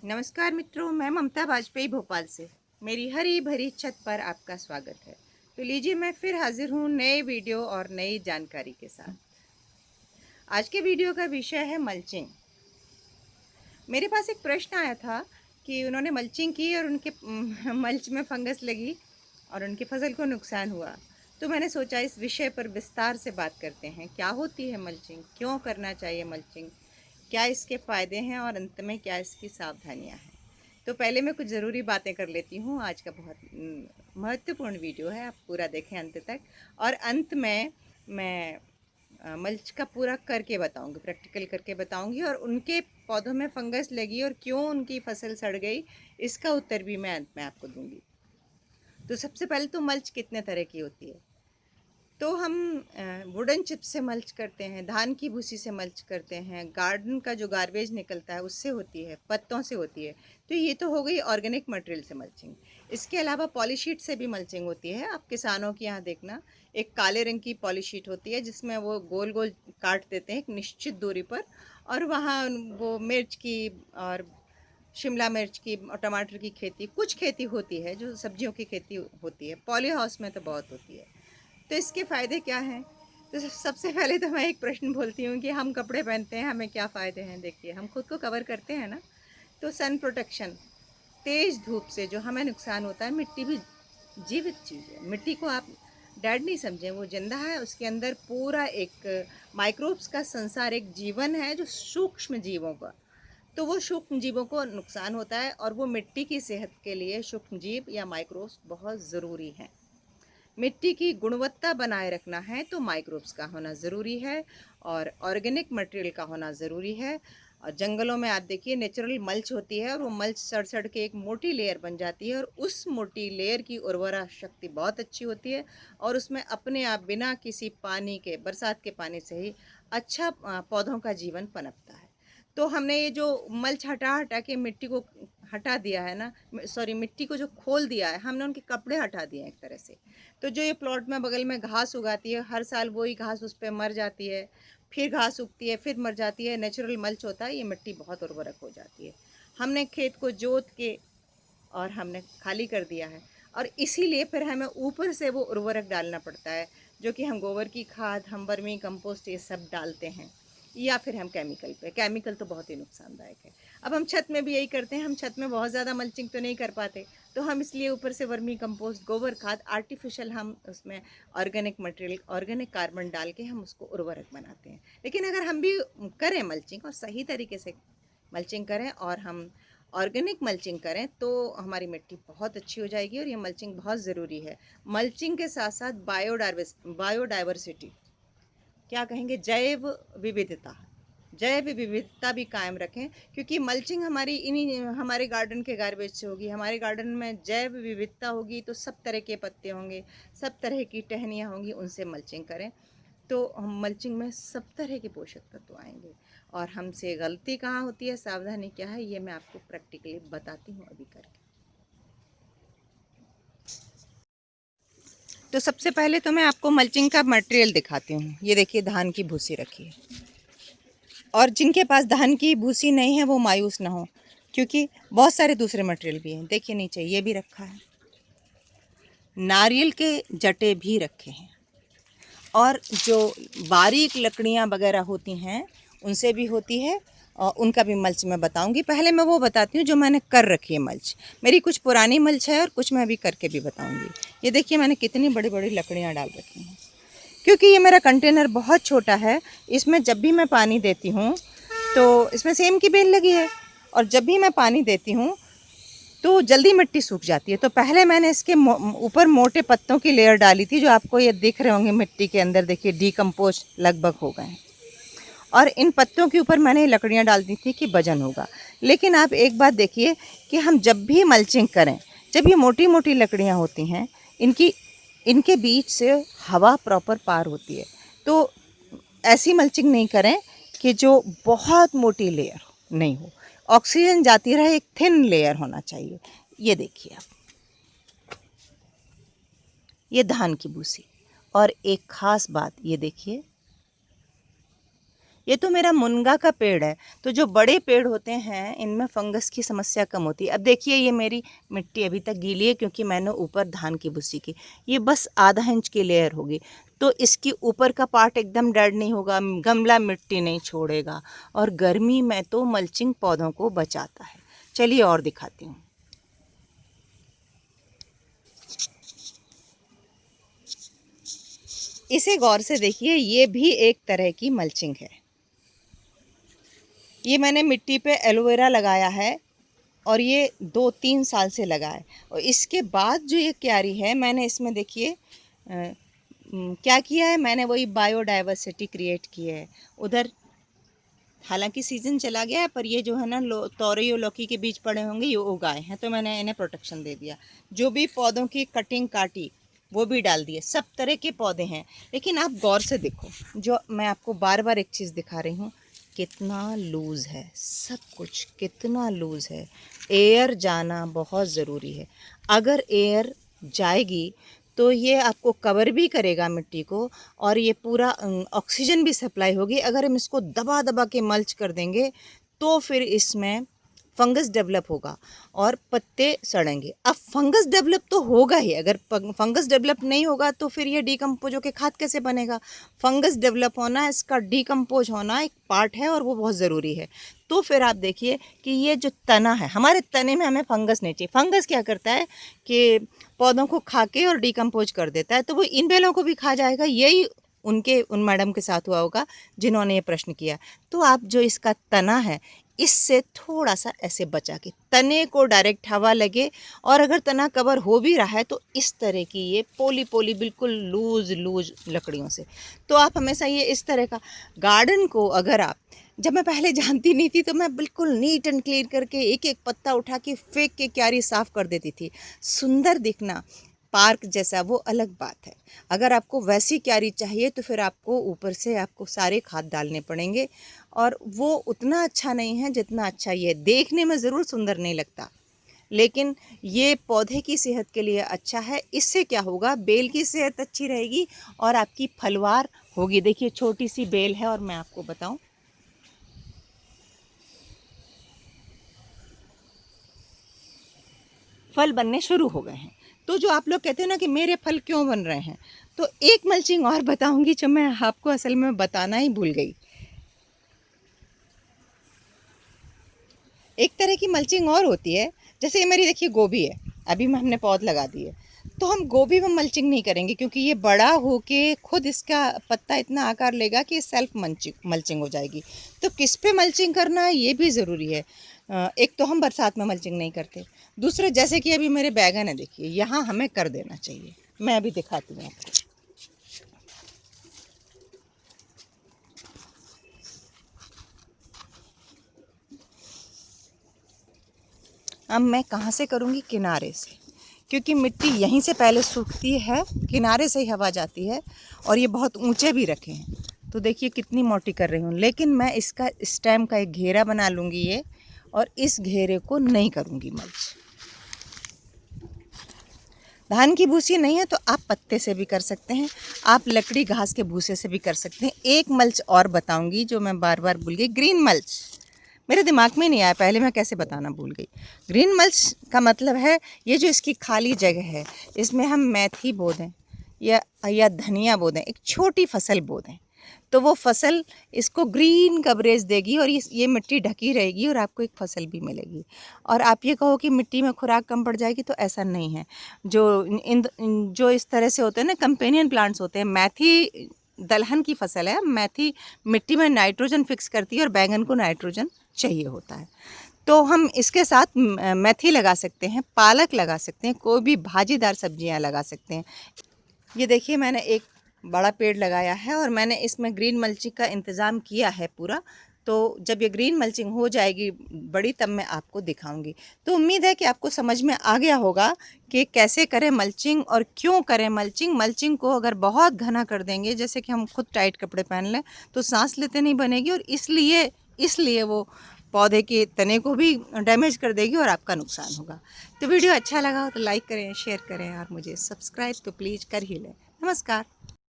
नमस्कार मित्रों, मैं ममता वाजपेयी भोपाल से। मेरी हरी भरी छत पर आपका स्वागत है। तो लीजिए, मैं फिर हाजिर हूँ नए वीडियो और नई जानकारी के साथ। आज के वीडियो का विषय है मल्चिंग। मेरे पास एक प्रश्न आया था कि उन्होंने मल्चिंग की और उनके मल्च में फंगस लगी और उनकी फसल को नुकसान हुआ। तो मैंने सोचा इस विषय पर विस्तार से बात करते हैं। क्या होती है मल्चिंग, क्यों करना चाहिए मल्चिंग, क्या इसके फ़ायदे हैं और अंत में क्या इसकी सावधानियां हैं। तो पहले मैं कुछ ज़रूरी बातें कर लेती हूँ। आज का बहुत महत्वपूर्ण वीडियो है, आप पूरा देखें अंत तक। और अंत में मैं मल्च का पूरा करके बताऊंगी, प्रैक्टिकल करके बताऊंगी, और उनके पौधों में फंगस लगी और क्यों उनकी फसल सड़ गई, इसका उत्तर भी मैं अंत में आपको दूंगी। तो सबसे पहले तो मल्च कितने तरह की होती है। तो हम वुडन चिप्स से मल्च करते हैं, धान की भूसी से मल्च करते हैं, गार्डन का जो गार्बेज निकलता है उससे होती है, पत्तों से होती है। तो ये तो हो गई ऑर्गेनिक मटेरियल से मल्चिंग। इसके अलावा पॉलीशीट से भी मल्चिंग होती है। आप किसानों के यहाँ देखना, एक काले रंग की पॉलीशीट होती है जिसमें वो गोल गोल काट देते हैं एक निश्चित दूरी पर, और वहाँ वो मिर्च की और शिमला मिर्च की और टमाटर की खेती, कुछ खेती होती है जो सब्जियों की खेती होती है। पॉली हाउस में तो बहुत होती है। तो इसके फ़ायदे क्या हैं? तो सबसे पहले तो मैं एक प्रश्न बोलती हूँ कि हम कपड़े पहनते हैं, हमें क्या फ़ायदे हैं। देखिए, हम खुद को कवर करते हैं ना, तो सन प्रोटेक्शन, तेज़ धूप से जो हमें नुकसान होता है। मिट्टी भी जीवित चीज़ है, मिट्टी को आप डेड नहीं समझें, वो जिंदा है। उसके अंदर पूरा एक माइक्रोब्स का संसार, एक जीवन है जो सूक्ष्म जीवों का। तो वो सूक्ष्म जीवों को नुकसान होता है, और वो मिट्टी की सेहत के लिए सूक्ष्म जीव या माइक्रोब्स बहुत ज़रूरी हैं। मिट्टी की गुणवत्ता बनाए रखना है तो माइक्रोब्स का होना ज़रूरी है, और ऑर्गेनिक मटेरियल का होना ज़रूरी है। और जंगलों में आप देखिए, नेचुरल मल्च होती है और वो मल्च सड़ सड़ के एक मोटी लेयर बन जाती है, और उस मोटी लेयर की उर्वरा शक्ति बहुत अच्छी होती है, और उसमें अपने आप बिना किसी पानी के, बरसात के पानी से ही अच्छा पौधों का जीवन पनपता है। तो हमने ये जो मल्च हटा हटा के मिट्टी को हटा दिया है ना, सॉरी, मिट्टी को जो खोल दिया है, हमने उनके कपड़े हटा दिए हैं एक तरह से। तो जो ये प्लॉट में बगल में घास उगाती है, हर साल वही घास उस पर मर जाती है, फिर घास उगती है, फिर मर जाती है। नेचुरल मल्च होता है, ये मिट्टी बहुत उर्वरक हो जाती है। हमने खेत को जोत के और हमने खाली कर दिया है, और इसीलिए फिर हमें ऊपर से वो उर्वरक डालना पड़ता है, जो कि हम गोबर की खाद, हम वर्मी कंपोस्ट, ये सब डालते हैं, या फिर हम केमिकल पे। केमिकल तो बहुत ही नुकसानदायक है। अब हम छत में भी यही करते हैं। हम छत में बहुत ज़्यादा मल्चिंग तो नहीं कर पाते, तो हम इसलिए ऊपर से वर्मी कंपोस्ट, गोबर खाद, आर्टिफिशियल हम उसमें ऑर्गेनिक मटेरियल, ऑर्गेनिक कार्बन डाल के हम उसको उर्वरक बनाते हैं। लेकिन अगर हम भी करें मल्चिंग, और सही तरीके से मल्चिंग करें, और हम ऑर्गेनिक मल्चिंग करें, तो हमारी मिट्टी बहुत अच्छी हो जाएगी। और ये मल्चिंग बहुत ज़रूरी है। मल्चिंग के साथ साथ बायोडाइवर्सिटी, क्या कहेंगे, जैव विविधता, जैव विविधता भी कायम रखें, क्योंकि मल्चिंग हमारी इन्हीं हमारे गार्डन के गार्बेज से होगी। हमारे गार्डन में जैव विविधता होगी तो सब तरह के पत्ते होंगे, सब तरह की टहनियाँ होंगी, उनसे मल्चिंग करें। तो हम मल्चिंग में सब तरह के पोषक तत्व आएंगे। और हमसे गलती कहाँ होती है, सावधानी क्या है, ये मैं आपको प्रैक्टिकली बताती हूँ अभी करके। तो सबसे पहले तो मैं आपको मल्चिंग का मटेरियल दिखाती हूँ। ये देखिए, धान की भूसी रखी है। और जिनके पास धान की भूसी नहीं है वो मायूस ना हो, क्योंकि बहुत सारे दूसरे मटेरियल भी हैं। देखिए नीचे ये भी रखा है, नारियल के जटे भी रखे हैं, और जो बारीक लकड़ियाँ वगैरह होती हैं उनसे भी होती है, और उनका भी मल्च मैं बताऊंगी। पहले मैं वो बताती हूँ जो मैंने कर रखी है मल्च। मेरी कुछ पुरानी मल्च है और कुछ मैं अभी करके भी बताऊंगी। ये देखिए, मैंने कितनी बड़ी बड़ी लकड़ियाँ डाल रखी हैं। क्योंकि ये मेरा कंटेनर बहुत छोटा है, इसमें जब भी मैं पानी देती हूँ, तो इसमें सेम की बेल लगी है, और जब भी मैं पानी देती हूँ तो जल्दी मिट्टी सूख जाती है। तो पहले मैंने इसके ऊपर मोटे पत्तों की लेयर डाली थी, जो आपको ये दिख रहे होंगे मिट्टी के अंदर। देखिए, डिकम्पोज लगभग हो गए हैं, और इन पत्तों के ऊपर मैंने लकड़ियाँ डाल दी थी कि वजन होगा। लेकिन आप एक बात देखिए कि हम जब भी मल्चिंग करें, जब ये मोटी मोटी लकड़ियाँ होती हैं, इनके बीच से हवा प्रॉपर पार होती है। तो ऐसी मल्चिंग नहीं करें कि जो बहुत मोटी लेयर नहीं हो, ऑक्सीजन जाती रहे, एक थिन लेयर होना चाहिए। ये देखिए आप, ये धान की भूसी। और एक ख़ास बात ये देखिए, ये तो मेरा मुनगा का पेड़ है, तो जो बड़े पेड़ होते हैं इनमें फंगस की समस्या कम होती है। अब देखिए ये मेरी मिट्टी अभी तक गीली है क्योंकि मैंने ऊपर धान की भूसी की, ये बस आधा इंच की लेयर होगी, तो इसकी ऊपर का पार्ट एकदम डेड नहीं होगा, गमला मिट्टी नहीं छोड़ेगा और गर्मी में तो मल्चिंग पौधों को बचाता है। चलिए और दिखाती हूँ। इसे गौर से देखिए, ये भी एक तरह की मल्चिंग है। ये मैंने मिट्टी पे एलोवेरा लगाया है और ये 2-3 साल से लगा है। और इसके बाद जो ये क्यारी है, मैंने इसमें देखिए क्या किया है, मैंने वही बायोडाइवर्सिटी क्रिएट की है। उधर हालांकि सीज़न चला गया है, पर ये जो है ना तोरई और लौकी के बीज पड़े होंगे, ये उगाए हैं, तो मैंने इन्हें प्रोटेक्शन दे दिया। जो भी पौधों की कटिंग काटी वो भी डाल दिए। सब तरह के पौधे हैं, लेकिन आप गौर से देखो, जो मैं आपको बार बार एक चीज़ दिखा रही हूँ, कितना लूज़ है सब कुछ, कितना लूज़ है। एयर जाना बहुत ज़रूरी है। अगर एयर जाएगी तो ये आपको कवर भी करेगा मिट्टी को और ये पूरा ऑक्सीजन भी सप्लाई होगी। अगर हम इसको दबा दबा के मल्च कर देंगे तो फिर इसमें फंगस डेवलप होगा और पत्ते सड़ेंगे। अब फंगस डेवलप तो होगा ही, अगर फंगस डेवलप नहीं होगा तो फिर ये डिकम्पोज होकर खाद कैसे बनेगा। फंगस डेवलप होना, इसका डिकम्पोज होना एक पार्ट है और वो बहुत ज़रूरी है। तो फिर आप देखिए कि ये जो तना है, हमारे तने में हमें फंगस नहीं चाहिए। फंगस क्या करता है कि पौधों को खा के और डिकम्पोज कर देता है, तो वो इन बेलों को भी खा जाएगा। यही उन मैडम के साथ हुआ होगा जिन्होंने ये प्रश्न किया। तो आप जो इसका तना है, इससे थोड़ा सा ऐसे बचा के, तने को डायरेक्ट हवा लगे, और अगर तना कवर हो भी रहा है तो इस तरह की ये पोली बिल्कुल लूज लकड़ियों से। तो आप हमेशा ये इस तरह का गार्डन को, अगर आप, जब मैं पहले जानती नहीं थी तो मैं बिल्कुल नीट एंड क्लीन करके एक एक पत्ता उठा के फेंक के क्यारी साफ़ कर देती थी। सुंदर दिखना, पार्क जैसा, वो अलग बात है। अगर आपको वैसी क्यारी चाहिए तो फिर आपको ऊपर से आपको सारे खाद डालने पड़ेंगे और वो उतना अच्छा नहीं है जितना अच्छा ये देखने में ज़रूर सुंदर नहीं लगता, लेकिन ये पौधे की सेहत के लिए अच्छा है। इससे क्या होगा, बेल की सेहत अच्छी रहेगी और आपकी फलवार होगी। देखिए छोटी सी बेल है और मैं आपको बताऊं, फल बनने शुरू हो गए हैं। तो जो आप लोग कहते हैं ना कि मेरे फल क्यों बन रहे हैं, तो एक मल्चिंग और बताऊंगी जो मैं आपको असल में बताना ही भूल गई। एक तरह की मल्चिंग और होती है, जैसे ये मेरी देखिए गोभी है, अभी में हमने पौध लगा दिए, तो हम गोभी में मल्चिंग नहीं करेंगे क्योंकि ये बड़ा होके खुद इसका पत्ता इतना आकार लेगा कि सेल्फ मल्चिंग हो जाएगी। तो किस पे मल्चिंग करना है ये भी ज़रूरी है। एक तो हम बरसात में मल्चिंग नहीं करते, दूसरे जैसे कि अभी मेरे बैगन है, देखिए यहाँ हमें कर देना चाहिए। मैं अभी दिखाती हूँ आपको। अब मैं कहाँ से करूँगी, किनारे से, क्योंकि मिट्टी यहीं से पहले सूखती है, किनारे से ही हवा जाती है और ये बहुत ऊंचे भी रखे हैं। तो देखिए कितनी मोटी कर रही हूँ, लेकिन मैं इसका स्टेम का एक घेरा बना लूँगी ये, और इस घेरे को नहीं करूँगी मल्च। धान की भूसी नहीं है तो आप पत्ते से भी कर सकते हैं, आप लकड़ी घास के भूसे से भी कर सकते हैं। एक मल्च और बताऊँगी जो मैं बार बार भूल गई, ग्रीन मल्च। मेरे दिमाग में नहीं आया, पहले मैं कैसे बताना भूल गई। ग्रीन मल्च का मतलब है ये जो इसकी खाली जगह है, इसमें हम मेथी बो दें या धनिया बो दें, एक छोटी फसल बो दें, तो वो फसल इसको ग्रीन कवरेज देगी और ये मिट्टी ढकी रहेगी और आपको एक फसल भी मिलेगी। और आप ये कहो कि मिट्टी में खुराक कम पड़ जाएगी, तो ऐसा नहीं है। जो इस तरह से होते हैं ना, कंपेनियन प्लांट्स होते हैं, मेथी दलहन की फसल है, मेथी मिट्टी में नाइट्रोजन फिक्स करती है और बैंगन को नाइट्रोजन चाहिए होता है। तो हम इसके साथ मेथी लगा सकते हैं, पालक लगा सकते हैं, कोई भी भाजीदार सब्जियां लगा सकते हैं। ये देखिए मैंने एक बड़ा पेड़ लगाया है और मैंने इसमें ग्रीन मल्चिंग का इंतज़ाम किया है पूरा। तो जब ये ग्रीन मल्चिंग हो जाएगी बड़ी, तब मैं आपको दिखाऊंगी। तो उम्मीद है कि आपको समझ में आ गया होगा कि कैसे करें मल्चिंग और क्यों करें मल्चिंग। मल्चिंग को अगर बहुत घना कर देंगे, जैसे कि हम खुद टाइट कपड़े पहन लें, तो सांस लेते नहीं बनेगी और इसलिए वो पौधे के तने को भी डैमेज कर देगी और आपका नुकसान होगा। तो वीडियो अच्छा लगा हो तो लाइक करें, शेयर करें और मुझे सब्सक्राइब तो प्लीज़ कर ही लें। नमस्कार।